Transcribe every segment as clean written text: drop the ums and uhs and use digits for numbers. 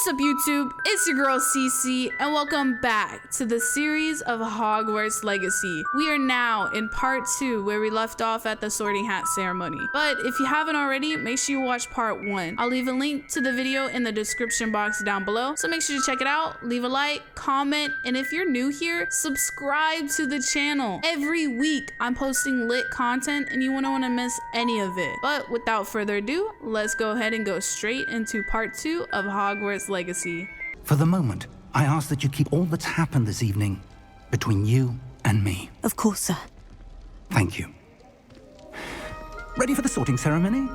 What's up, YouTube? It's your girl Cece, and welcome back to the series of Hogwarts Legacy. We are now in part 2, where we left off at the sorting hat ceremony. But if you haven't already, make sure you watch part 1. I'll leave a link to the video in the description box down below, so make sure to check it out, leave a like, comment, and if you're new here, subscribe to the channel. Every week, I'm posting lit content, and you wouldn't want to miss any of it. But without further ado, let's go ahead and go straight into part 2 of Hogwarts Legacy. For the moment, I ask that you keep all that's happened this evening between you and me. Of course, sir. Thank you. Ready for the sorting ceremony?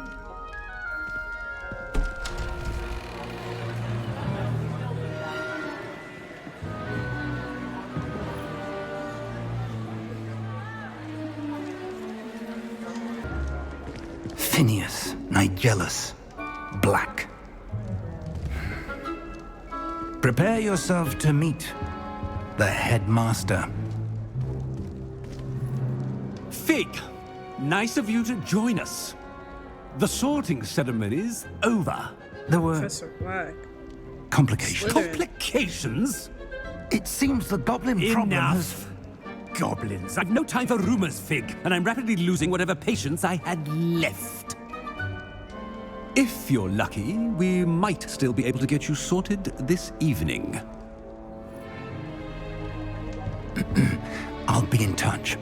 Phineas, Nigellus, Black. Prepare yourself to meet the headmaster. Fig, nice of you to join us. The sorting ceremony's over. There were Professor Black. complications. Slytherin. Complications? It seems the goblin problem has... Enough. Goblins. I've no time for rumors, Fig, and I'm rapidly losing whatever patience I had left. If you're lucky, we might still be able to get you sorted this evening. I'll be in touch.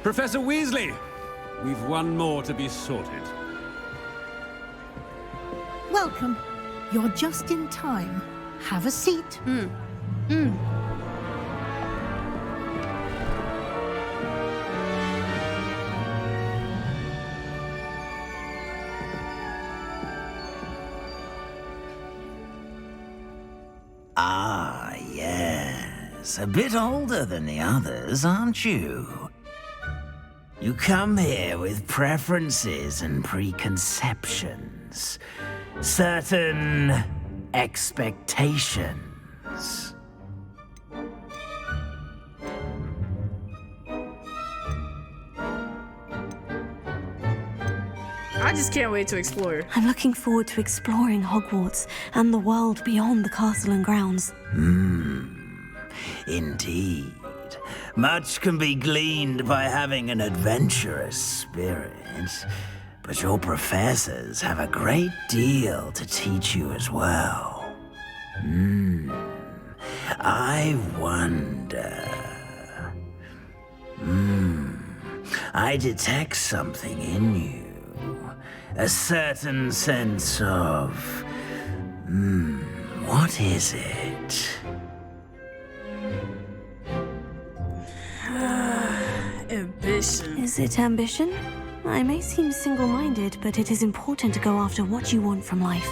Professor Weasley, we've one more to be sorted. Welcome. You're just in time. Have a seat. Ah, yes. A bit older than the others, aren't you? You come here with preferences and preconceptions. Certain expectations. I just can't wait to explore. I'm looking forward to exploring Hogwarts and the world beyond the castle and grounds. Indeed. Much can be gleaned by having an adventurous spirit. But your professors have a great deal to teach you as well. I wonder... I detect something in you. A certain sense of... what is it? Ambition. Is it ambition? I may seem single-minded, but it is important to go after what you want from life.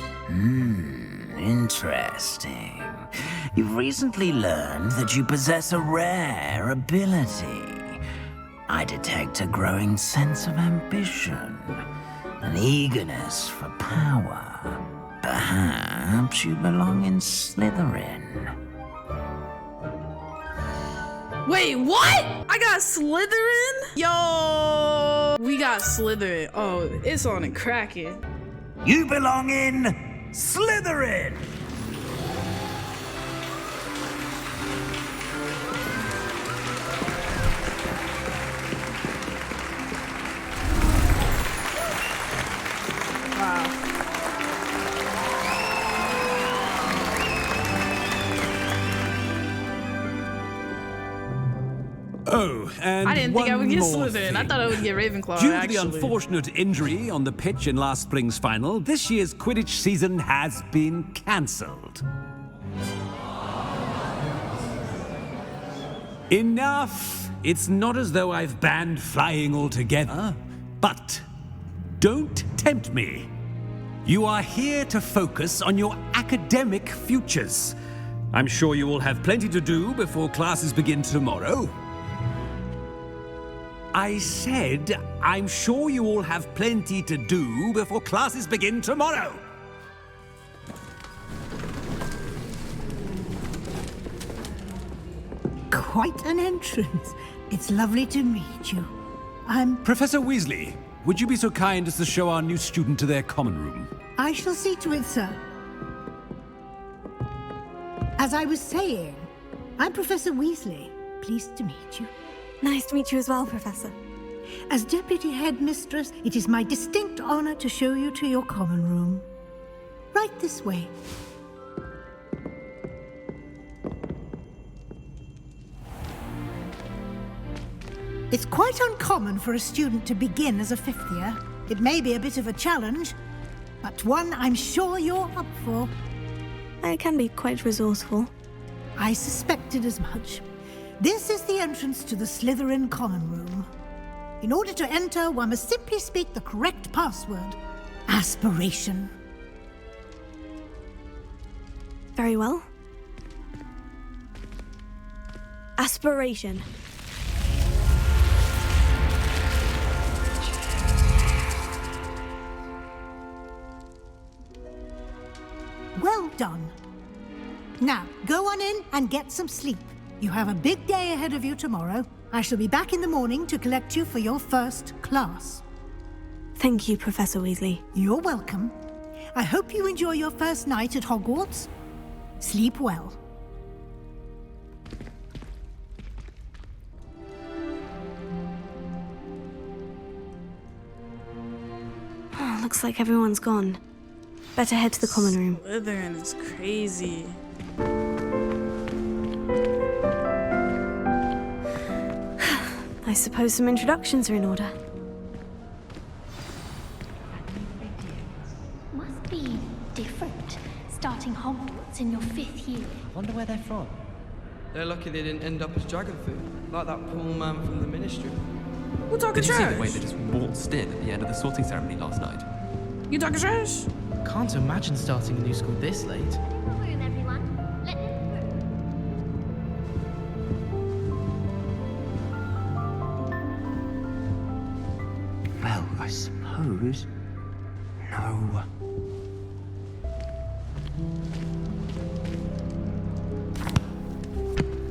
Interesting. You've recently learned that you possess a rare ability. I detect a growing sense of ambition, an eagerness for power. Perhaps you belong in Slytherin. Wait, what? I got Slytherin? Yo, we got Slytherin. Oh, it's on and cracking. You belong in Slytherin! Wow. Oh, and I didn't think I would get one more Slytherin. I thing. thought I would get Ravenclaw, Due to actually. the unfortunate injury on the pitch in last spring's final, this year's Quidditch season has been cancelled. Enough! It's not as though I've banned flying altogether, but don't tempt me. You are here to focus on your academic futures. I'm sure you will have plenty to do before classes begin tomorrow. I said, I'm sure you all have plenty to do before classes begin tomorrow. Quite an entrance. It's lovely to meet you. Professor Weasley, would you be so kind as to show our new student to their common room? I shall see to it, sir. As I was saying, I'm Professor Weasley. Pleased to meet you. Nice to meet you as well, Professor. As Deputy Headmistress, it is my distinct honor to show you to your common room. Right this way. It's quite uncommon for a student to begin as a fifth year. It may be a bit of a challenge, but one I'm sure you're up for. I can be quite resourceful. I suspected as much. This is the entrance to the Slytherin common room. In order to enter, one must simply speak the correct password. Aspiration. Very well. Aspiration. Well done. Now, go on in and get some sleep. You have a big day ahead of you tomorrow. I shall be back in the morning to collect you for your first class. Thank you, Professor Weasley. You're welcome. I hope you enjoy your first night at Hogwarts. Sleep well. Looks like everyone's gone. Better head to the common room. Slytherin is crazy. I suppose some introductions are in order. Must be different, starting Hogwarts in your 5th year. Wonder where they're from. They're lucky they didn't end up as dragon food, like that poor man from the Ministry. We're talking Did you see trash. the way they just waltzed in at the end of the sorting ceremony last night? You talking trash? Can't imagine starting a new school this late. Room, everyone. Let them through. Well, I suppose. No.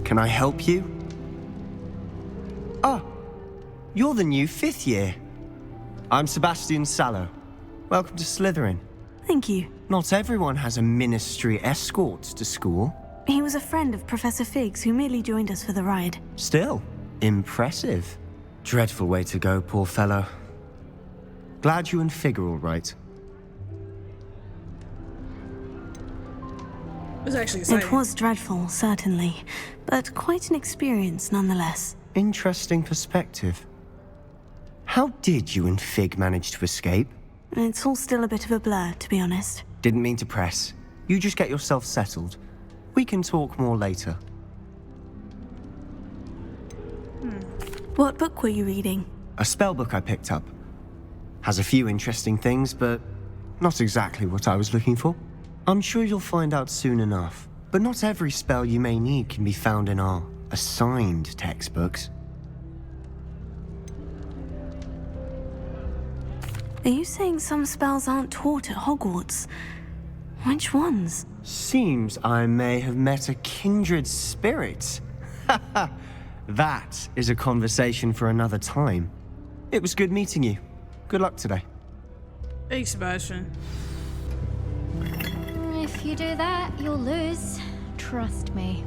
Can I help you? Oh, you're the new 5th year. I'm Sebastian Sallow. Welcome to Slytherin. Thank you. Not everyone has a ministry escort to school. He was a friend of Professor Fig's who merely joined us for the ride. Still, impressive. Dreadful way to go, poor fellow. Glad you and Fig are all right. It was actually exciting. It was dreadful, certainly, but quite an experience nonetheless. Interesting perspective. How did you and Fig manage to escape? It's all still a bit of a blur, to be honest. Didn't mean to press. You just get yourself settled. We can talk more later. What book were you reading? A spell book I picked up. Has a few interesting things, but not exactly what I was looking for. I'm sure you'll find out soon enough. But not every spell you may need can be found in our assigned textbooks. Are you saying some spells aren't taught at Hogwarts? Which ones? Seems I may have met a kindred spirit. That is a conversation for another time. It was good meeting you. Good luck today. Thanks, Sebastian. If you do that, you'll lose. Trust me.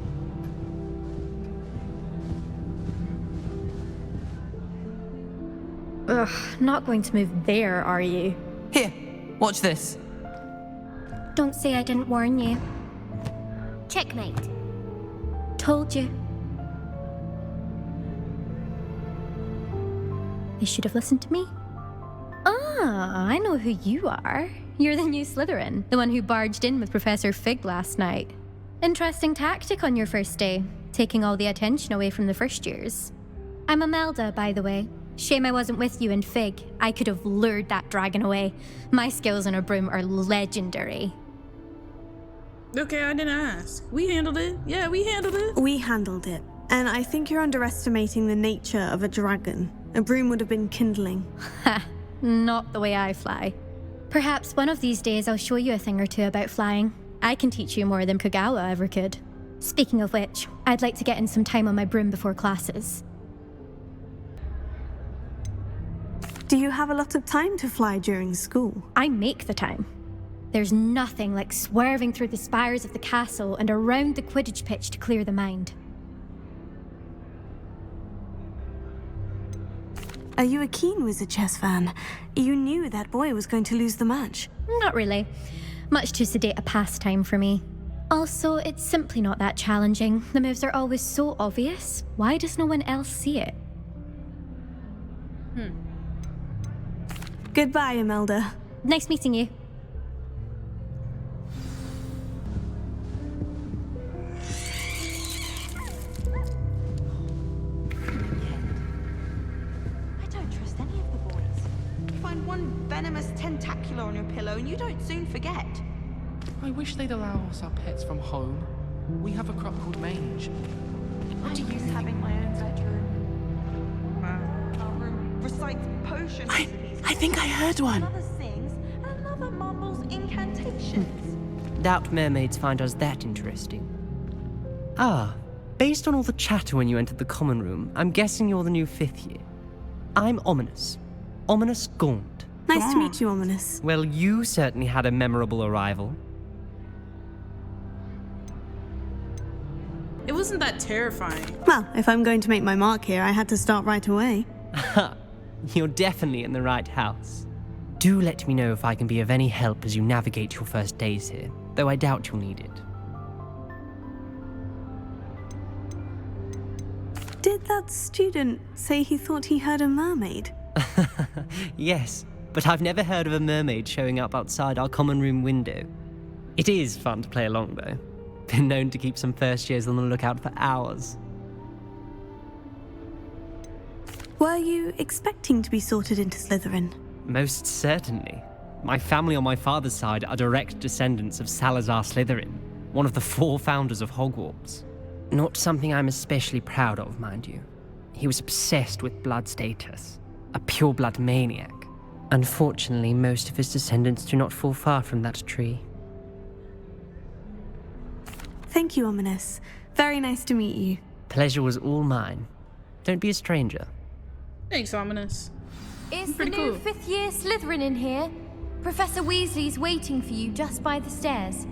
Ugh, not going to move there, are you? Here, watch this. Don't say I didn't warn you. Checkmate. Told you. You should have listened to me. Ah, I know who you are. You're the new Slytherin, the one who barged in with Professor Fig last night. Interesting tactic on your first day, taking all the attention away from the first years. I'm Imelda, by the way. Shame I wasn't with you in Fig. I could have lured that dragon away. My skills on a broom are legendary. Okay, I didn't ask. We handled it. Yeah, we handled it. We handled it. And I think you're underestimating the nature of a dragon. A broom would have been kindling. Ha, not the way I fly. Perhaps one of these days I'll show you a thing or two about flying. I can teach you more than Kogawa ever could. Speaking of which, I'd like to get in some time on my broom before classes. Do you have a lot of time to fly during school? I make the time. There's nothing like swerving through the spires of the castle and around the Quidditch pitch to clear the mind. Are you a keen Wizard chess fan? You knew that boy was going to lose the match. Not really. Much too sedate a pastime for me. Also, it's simply not that challenging. The moves are always so obvious. Why does no one else see it? Goodbye, Imelda. Nice meeting you. I don't trust any of the boys. You find one venomous tentacular on your pillow and you don't soon forget. I wish they'd allow us our pets from home. We have a crop called Mange. I use having my own bedroom. Our room recites potion recipes. I think I heard one. Another sings, and another mumbles incantations. Doubt mermaids find us that interesting. Ah, based on all the chatter when you entered the common room, I'm guessing you're the new 5th year. I'm Ominous. Ominous Gaunt. Nice to meet you, Ominous. Well, you certainly had a memorable arrival. It wasn't that terrifying. Well, if I'm going to make my mark here, I had to start right away. You're definitely in the right house. Do let me know if I can be of any help as you navigate your first days here, though I doubt you'll need it. Did that student say he thought he heard a mermaid? Yes, but I've never heard of a mermaid showing up outside our common room window. It is fun to play along, though. Been known to keep some first years on the lookout for hours. Were you expecting to be sorted into Slytherin? Most certainly. My family on my father's side are direct descendants of Salazar Slytherin, one of the 4 founders of Hogwarts. Not something I'm especially proud of, mind you. He was obsessed with blood status, a pure-blood maniac. Unfortunately, most of his descendants do not fall far from that tree. Thank you, Ominous. Very nice to meet you. Pleasure was all mine. Don't be a stranger. Thanks, Ominous. Is the Pretty new cool. 5th year Slytherin in here? Professor Weasley's waiting for you just by the stairs.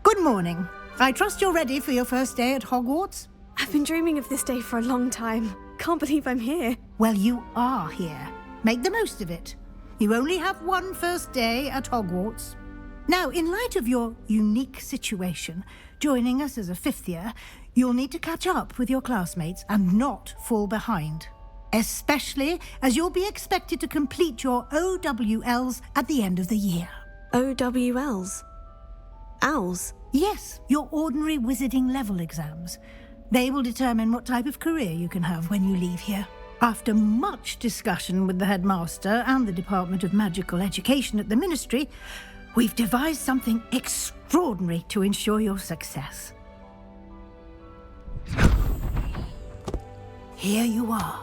Good morning. I trust you're ready for your first day at Hogwarts? I've been dreaming of this day for a long time. Can't believe I'm here. Well, you are here. Make the most of it. You only have one first day at Hogwarts. Now, in light of your unique situation, joining us as a 5th year, you'll need to catch up with your classmates and not fall behind. Especially as you'll be expected to complete your OWLs at the end of the year. OWLs? Owls? Yes, your ordinary wizarding level exams. They will determine what type of career you can have when you leave here. After much discussion with the headmaster and the Department of Magical Education at the Ministry, we've devised something extraordinary to ensure your success. Here you are.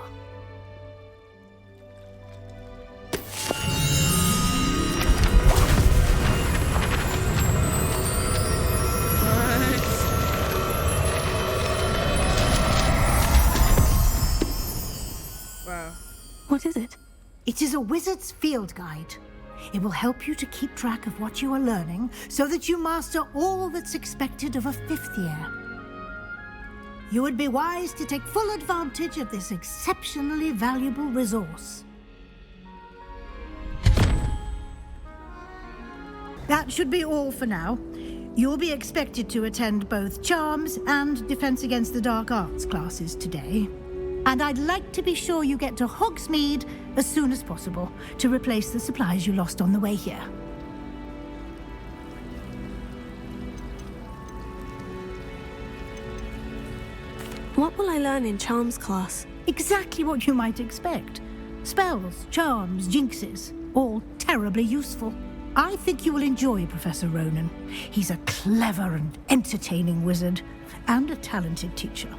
Wow. What is it? It is a wizard's field guide. It will help you to keep track of what you are learning so that you master all that's expected of a 5th year. You would be wise to take full advantage of this exceptionally valuable resource. That should be all for now. You'll be expected to attend both Charms and Defense Against the Dark Arts classes today. And I'd like to be sure you get to Hogsmeade as soon as possible to replace the supplies you lost on the way here. What will I learn in Charms class? Exactly what you might expect. Spells, charms, jinxes, all terribly useful. I think you will enjoy Professor Ronan. He's a clever and entertaining wizard, and a talented teacher.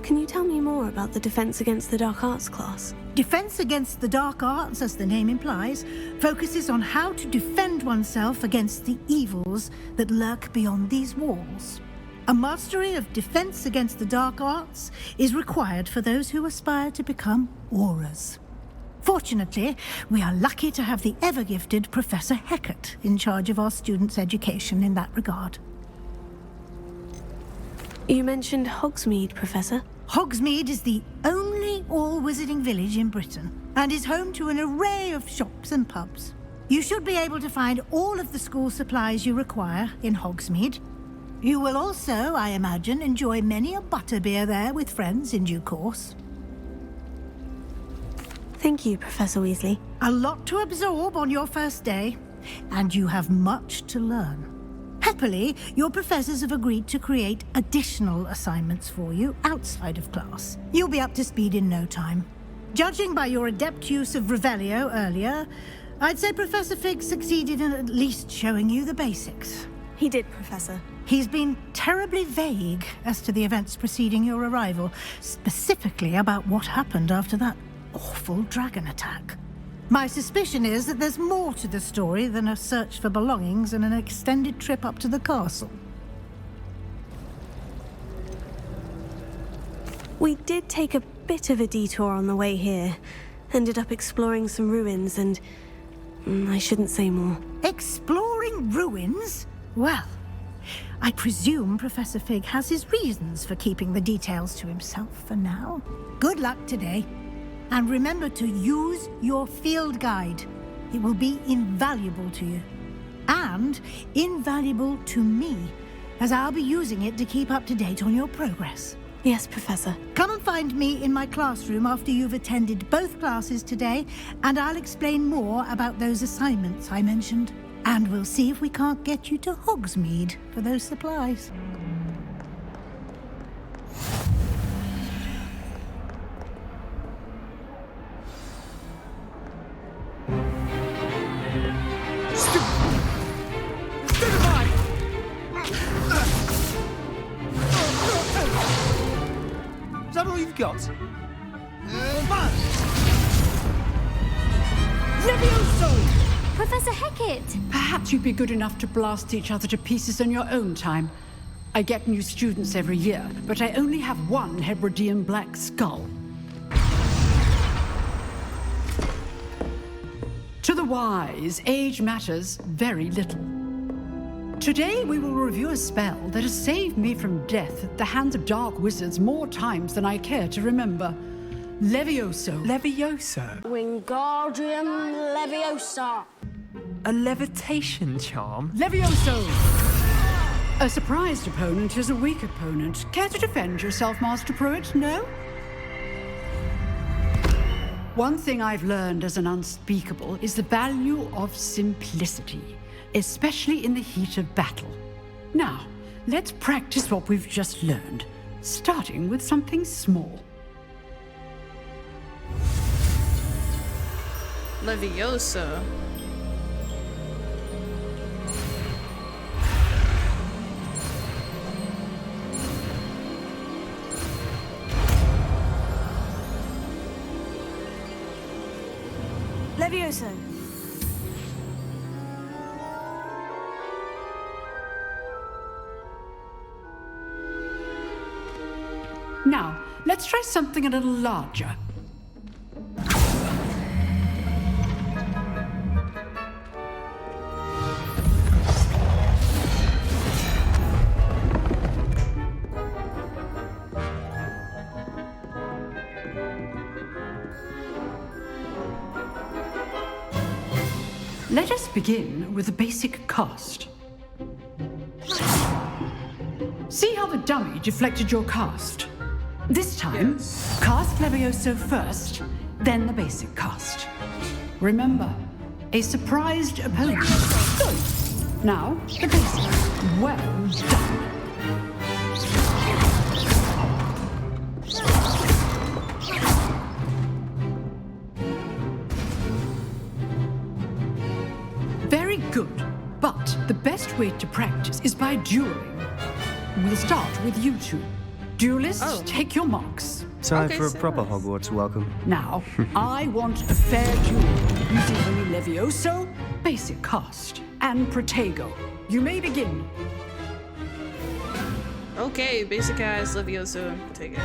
Can you tell me more about the Defense Against the Dark Arts class? Defense Against the Dark Arts, as the name implies, focuses on how to defend oneself against the evils that lurk beyond these walls. A mastery of Defense Against the Dark Arts is required for those who aspire to become Aurors. Fortunately, we are lucky to have the ever-gifted Professor Hecat in charge of our students' education in that regard. You mentioned Hogsmeade, Professor. Hogsmeade is the only all-wizarding village in Britain and is home to an array of shops and pubs. You should be able to find all of the school supplies you require in Hogsmeade. You will also, I imagine, enjoy many a butterbeer there with friends in due course. Thank you, Professor Weasley. A lot to absorb on your first day, and you have much to learn. Happily, your professors have agreed to create additional assignments for you outside of class. You'll be up to speed in no time. Judging by your adept use of Revelio earlier, I'd say Professor Fig succeeded in at least showing you the basics. He did, Professor. He's been terribly vague as to the events preceding your arrival, specifically about what happened after that awful dragon attack. My suspicion is that there's more to the story than a search for belongings and an extended trip up to the castle. We did take a bit of a detour on the way here. Ended up exploring some ruins and... I shouldn't say more. Exploring ruins? Well, I presume Professor Fig has his reasons for keeping the details to himself for now. Good luck today. And remember to use your field guide. It will be invaluable to you. And invaluable to me, as I'll be using it to keep up to date on your progress. Yes, Professor. Come and find me in my classroom after you've attended both classes today, and I'll explain more about those assignments I mentioned. And we'll see if we can't get you to Hogsmeade for those supplies. Is that all you've got? Levioso! Professor Hecat! Perhaps you'd be good enough to blast each other to pieces in your own time. I get new students every year, but I only have one Hebridean black skull. To the wise, age matters very little. Today we will review a spell that has saved me from death at the hands of dark wizards more times than I care to remember. Levioso. Levioso? Wingardium Leviosa. A levitation charm? Levioso! A surprised opponent is a weak opponent. Care to defend yourself, Master Pruitt? No? One thing I've learned as an unspeakable is the value of simplicity, especially in the heat of battle. Now, let's practice what we've just learned, starting with something small. Leviosa. Levioso. Now, let's try something a little larger. Let us begin with the basic cast. See how the dummy deflected your cast? This time, cast Levioso first, then the basic cast. Remember, a surprised opponent. Good. Now, the basic. Well done. Very good, but the best way to practice is by dueling. We'll start with you two. Duelists, take your marks. Time for a proper Hogwarts welcome. Now, I want a fair duel using only Levioso, basic cast, and Protego. You may begin. Okay, basic cast, Levioso, take it.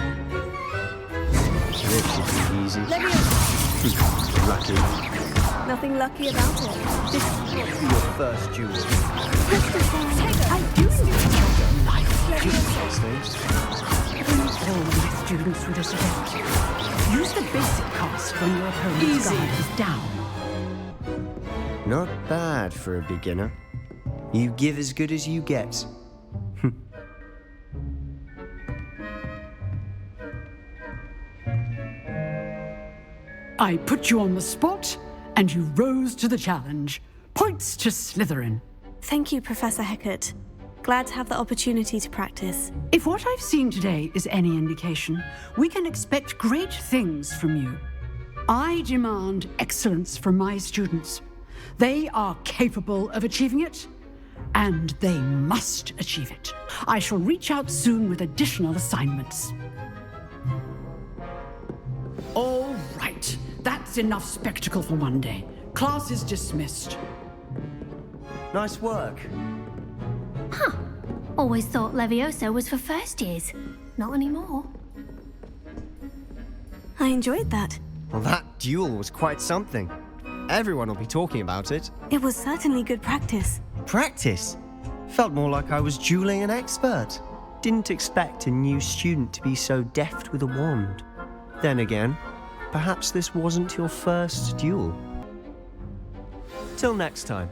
This should be easy. Lucky. Nothing lucky about it. This will be your first duel. I do need life. Bring all the students to this event. Use the basic cast when your opponent's guard is down. Not bad for a beginner. You give as good as you get. I put you on the spot, and you rose to the challenge. Points to Slytherin. Thank you, Professor Hecat. Glad to have the opportunity to practice. If what I've seen today is any indication, we can expect great things from you. I demand excellence from my students. They are capable of achieving it, and they must achieve it. I shall reach out soon with additional assignments. All right, that's enough spectacle for one day. Class is dismissed. Nice work. Huh. Always thought Levioso was for first years. Not anymore. I enjoyed that. Well, that duel was quite something. Everyone will be talking about it. It was certainly good practice. Practice? Felt more like I was dueling an expert. Didn't expect a new student to be so deft with a wand. Then again, perhaps this wasn't your first duel. Till next time.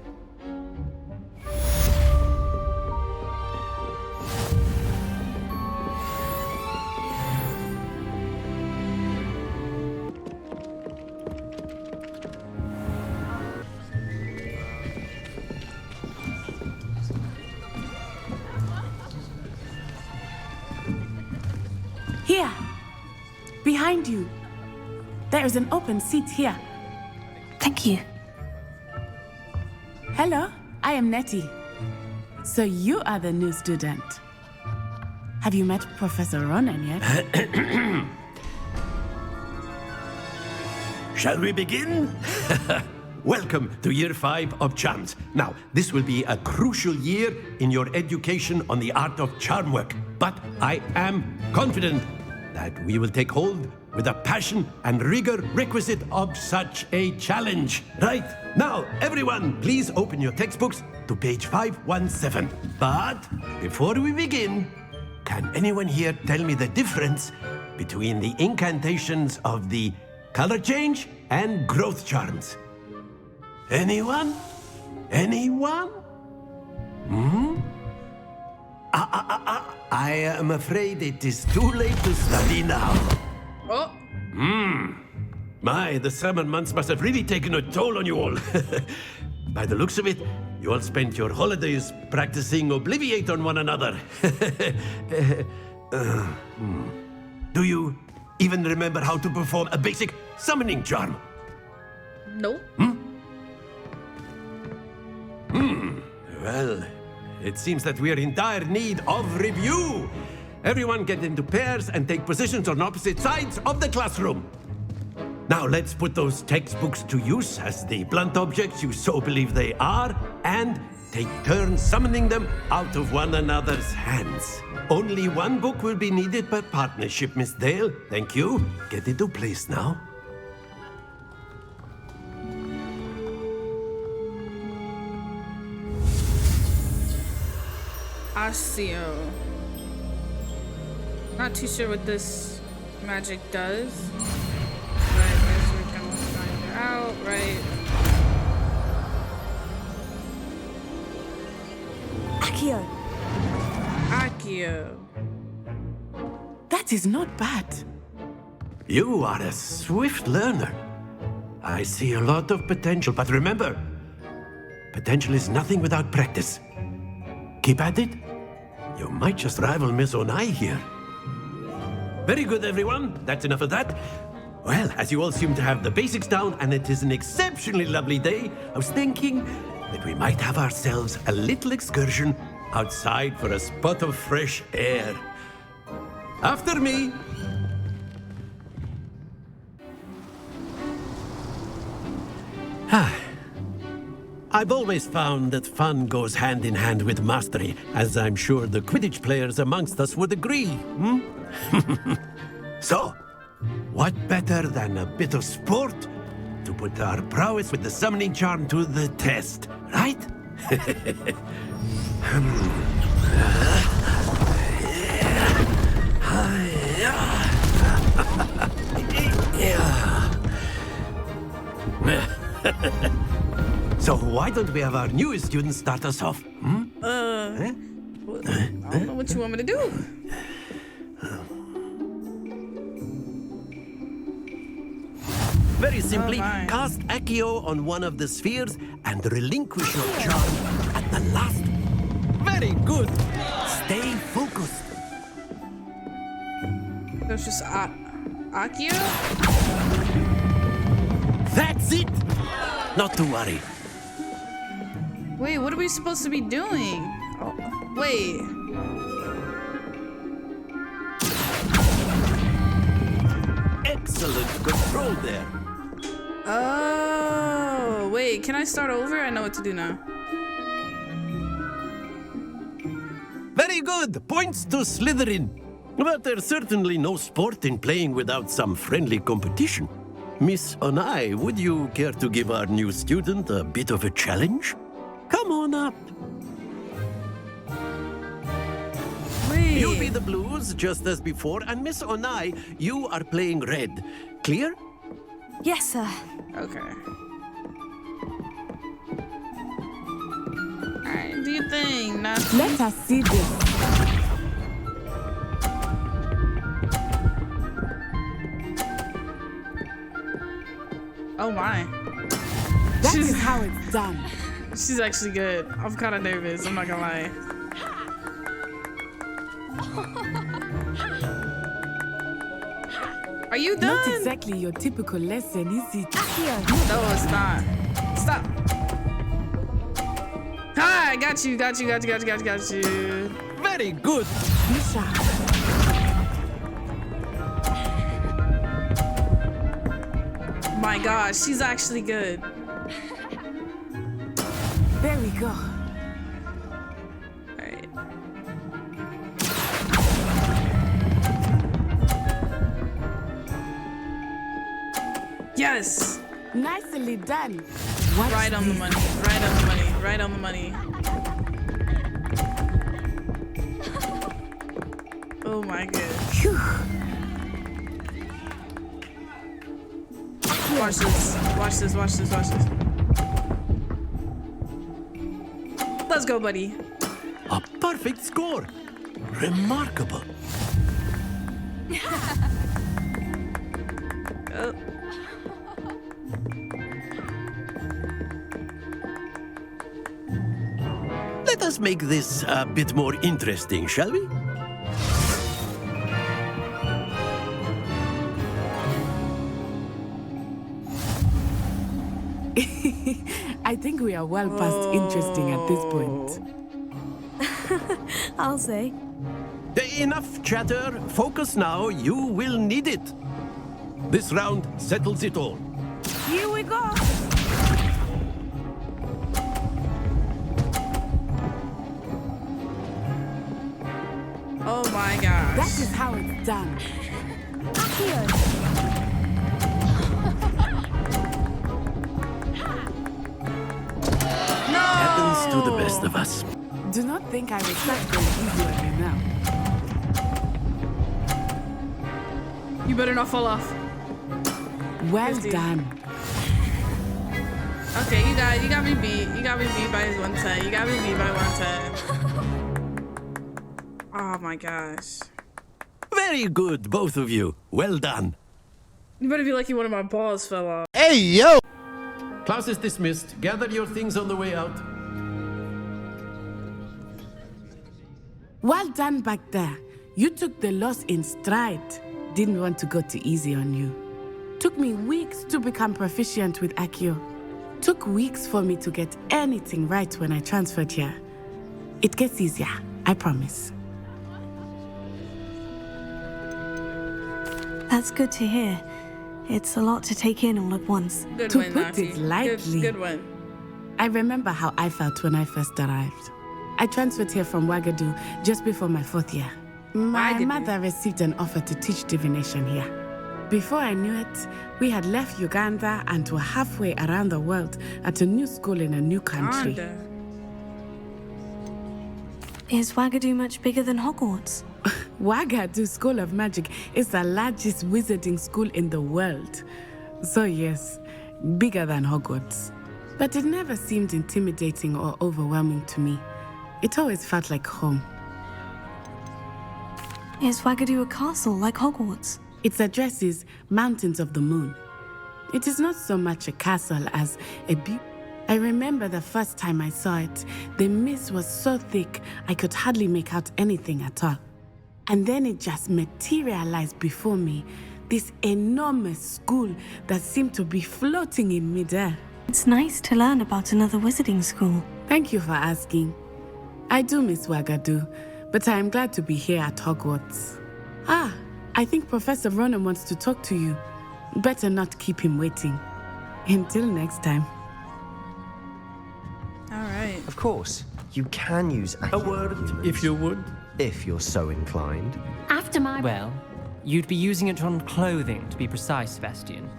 Here, behind you. There is an open seat here. Thank you. Hello, I am Nettie. So you are the new student. Have you met Professor Ronan yet? Shall we begin? Welcome to Year 5 of Charms. Now, this will be a crucial year in your education on the art of charm work, but I am confident that we will take hold with the passion and rigor requisite of such a challenge. Right, now, everyone, please open your textbooks to page 517. But before we begin, can anyone here tell me the difference between the incantations of the color change and growth charms? Anyone? Anyone? I am afraid it is too late to study now. Oh. My, the summer months must have really taken a toll on you all. By the looks of it, you all spent your holidays practicing Obliviate on one another. Do you even remember how to perform a basic summoning charm? No. Well, it seems that we are in dire need of review. Everyone get into pairs and take positions on opposite sides of the classroom. Now let's put those textbooks to use as the blunt objects you so believe they are, and take turns summoning them out of one another's hands. Only one book will be needed per partnership, Miss Dale. Thank you. Get into place now. Asio. Not too sure what this magic does, but I guess we can find it out, right? Accio. Accio. That is not bad. You are a swift learner. I see a lot of potential, but remember, potential is nothing without practice. Keep at it. You might just rival Miss Onai here. Very good, everyone. That's enough of that. Well, as you all seem to have the basics down, and it is an exceptionally lovely day, I was thinking that we might have ourselves a little excursion outside for a spot of fresh air. After me. I've always found that fun goes hand in hand with mastery, as I'm sure the Quidditch players amongst us would agree. So, what better than a bit of sport to put our prowess with the summoning charm to the test, right? So why don't we have our newest student start us off? I don't know what you want me to do. Very simply, cast Accio on one of the spheres and relinquish your charm at the last. Very good. Stay focused. There's just Accio? That's it. Not to worry. Wait, what are we supposed to be doing? Oh, wait. Excellent control there. Oh, wait, can I start over? I know what to do now. Very good. Points to Slytherin. But there's certainly no sport in playing without some friendly competition. Miss Onai, would you care to give our new student a bit of a challenge? Come on up. Wait. You'll be the blues just as before, and Miss Onai, you are playing red. Clear? Yes, sir. Okay. Alright, do your thing. Let us see this. Oh my. That is how it's done. She's actually good. I'm kind of nervous, I'm not gonna lie. Are you done? Not exactly your typical lesson, is it? No, it's not. Stop. Hi, I got you. Very good. My gosh, she's actually good. There we go. Alright. Yes! Nicely done. Right on the money. Right on the money. Right on the money. Oh my god. Watch this. Watch this. Watch this. Watch this. Let's go, buddy. A perfect score. Remarkable. Oh. Let us make this a bit more interesting, shall we? I think we are well past interesting at this point. I'll say. Enough chatter. Focus now. You will need it. This round settles it all. Here we go. Oh my gosh. That is how it's done. Happens to the best of us. Do not think I will start going easy on you now. You better not fall off. Well 50. done. Okay, you got me beat. You got me beat by 110. You got me beat by 110. Oh my gosh. Very good, both of you. Well done. You better be lucky one of my balls fell off. Hey, yo! Class is dismissed. Gather your things on the way out. Well done back there. You took the loss in stride. Didn't want to go too easy on you. Took me weeks to become proficient with Accio. Took weeks for me to get anything right when I transferred here. It gets easier, I promise. That's good to hear. It's a lot to take in all at once. Good To one, put Nasi. it lightly. Good one. I remember how I felt when I first arrived. I transferred here from Wagadu just before my 4th year. My mother received an offer to teach divination here. Before I knew it, we had left Uganda and were halfway around the world at a new school in a new country. Is Wagadu much bigger than Hogwarts? Wagadu School of Magic is the largest wizarding school in the world. So yes, bigger than Hogwarts. But it never seemed intimidating or overwhelming to me. It always felt like home. Is Wagadu a castle like Hogwarts? Its address is Mountains of the Moon. It is not so much a castle as a I remember the first time I saw it, the mist was so thick I could hardly make out anything at all. And then it just materialized before me, this enormous school that seemed to be floating in midair. It's nice to learn about another wizarding school. Thank you for asking. I do miss Wagadu, but I am glad to be here at Hogwarts. I think Professor Ronan wants to talk to you. Better not keep him waiting. Until next time. All right. Of course, you can use A word, if you would. if you're so inclined. After my... Well, you'd be using it on clothing, to be precise, Sebastian.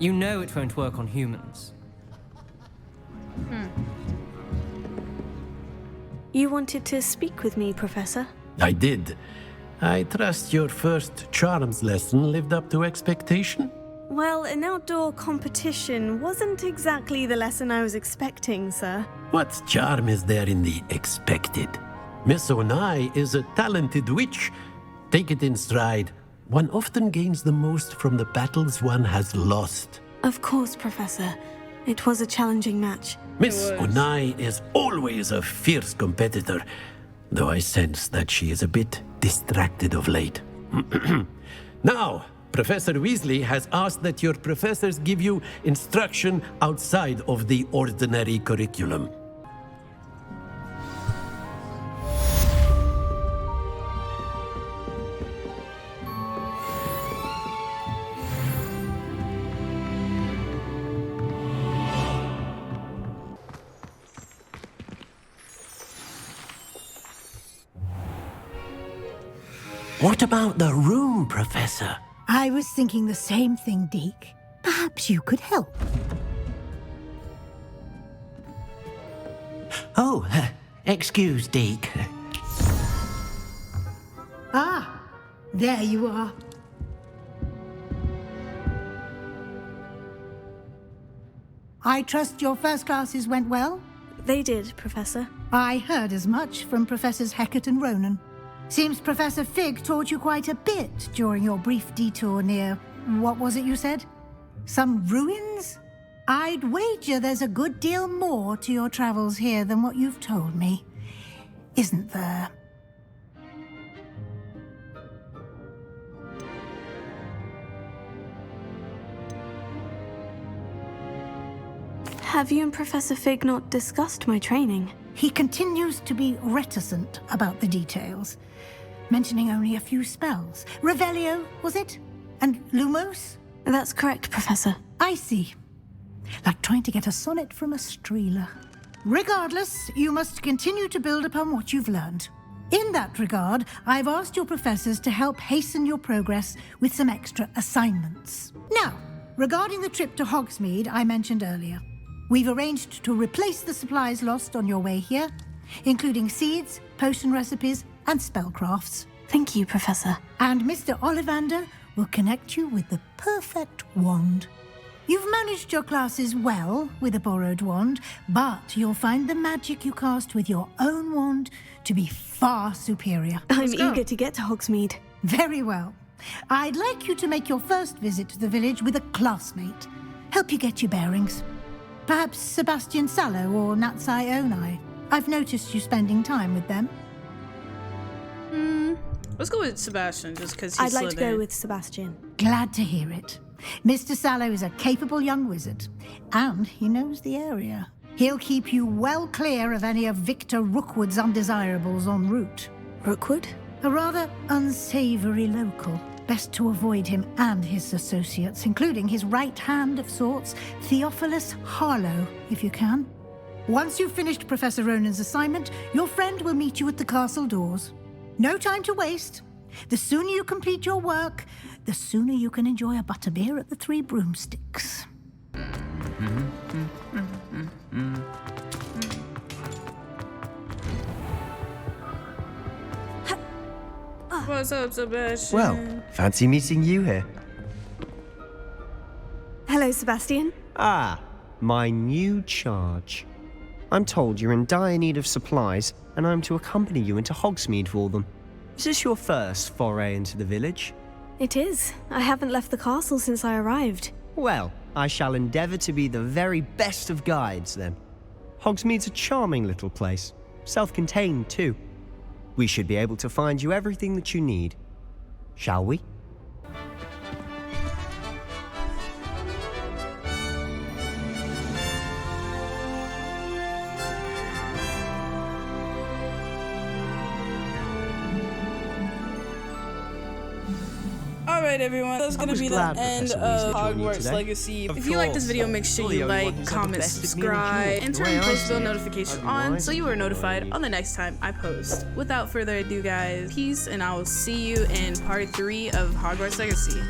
You know it won't work on humans. You wanted to speak with me, Professor? I did. I trust your first charms lesson lived up to expectation? Well, an outdoor competition wasn't exactly the lesson I was expecting, sir. What charm is there in the expected? Miss Onai is a talented witch. Take it in stride. One often gains the most from the battles one has lost. Of course, Professor. It was a challenging match. Miss Onai is always a fierce competitor, though I sense that she is a bit distracted of late. Now, Professor Weasley has asked that your professors give you instruction outside of the ordinary curriculum. What about the room, Professor? I was thinking the same thing, Deke. Perhaps you could help. Oh, excuse, Deke. Ah, there you are. I trust your first classes went well? They did, Professor. I heard as much from Professors Hecat and Ronan. Seems Professor Fig taught you quite a bit during your brief detour near... what was it you said? Some ruins? I'd wager there's a good deal more to your travels here than what you've told me. Isn't there? Have you and Professor Fig not discussed my training? He continues to be reticent about the details, mentioning only a few spells. Revelio, was it? And Lumos? That's correct, Professor. I see. Like trying to get a sonnet from a streeler. Regardless, you must continue to build upon what you've learned. In that regard, I've asked your professors to help hasten your progress with some extra assignments. Now, regarding the trip to Hogsmeade I mentioned earlier, we've arranged to replace the supplies lost on your way here, including seeds, potion recipes, and spellcrafts. Thank you, Professor. And Mr. Ollivander will connect you with the perfect wand. You've managed your classes well with a borrowed wand, but you'll find the magic you cast with your own wand to be far superior. I'm eager to get to Hogsmeade. Very well. I'd like you to make your first visit to the village with a classmate. Help you get your bearings. Perhaps Sebastian Sallow or Natsai Onai. I've noticed you spending time with them. Let's go with Sebastian, just because I'd like to go with Sebastian. Glad to hear it. Mr. Sallow is a capable young wizard, and he knows the area. He'll keep you well clear of any of Victor Rookwood's undesirables en route. Rookwood? A rather unsavory local. Best to avoid him and his associates, including his right hand of sorts, Theophilus Harlow, if you can. Once you've finished Professor Ronan's assignment, your friend will meet you at the castle doors. No time to waste. The sooner you complete your work, the sooner you can enjoy a butterbeer at the Three Broomsticks. What's up, Sebastian? Well, fancy meeting you here. Hello, Sebastian. Ah, my new charge. I'm told you're in dire need of supplies, and I'm to accompany you into Hogsmeade for them. Is this your first foray into the village? It is. I haven't left the castle since I arrived. Well, I shall endeavour to be the very best of guides, then. Hogsmeade's a charming little place. Self-contained, too. We should be able to find you everything that you need. Shall we? Alright everyone, that's gonna be the end of Hogwarts Legacy. If you like this video, make sure you like, comment, subscribe, and turn post bell notification on so you are notified on the next time I post. Without further ado guys, peace, and I will see you in part 3 of Hogwarts Legacy.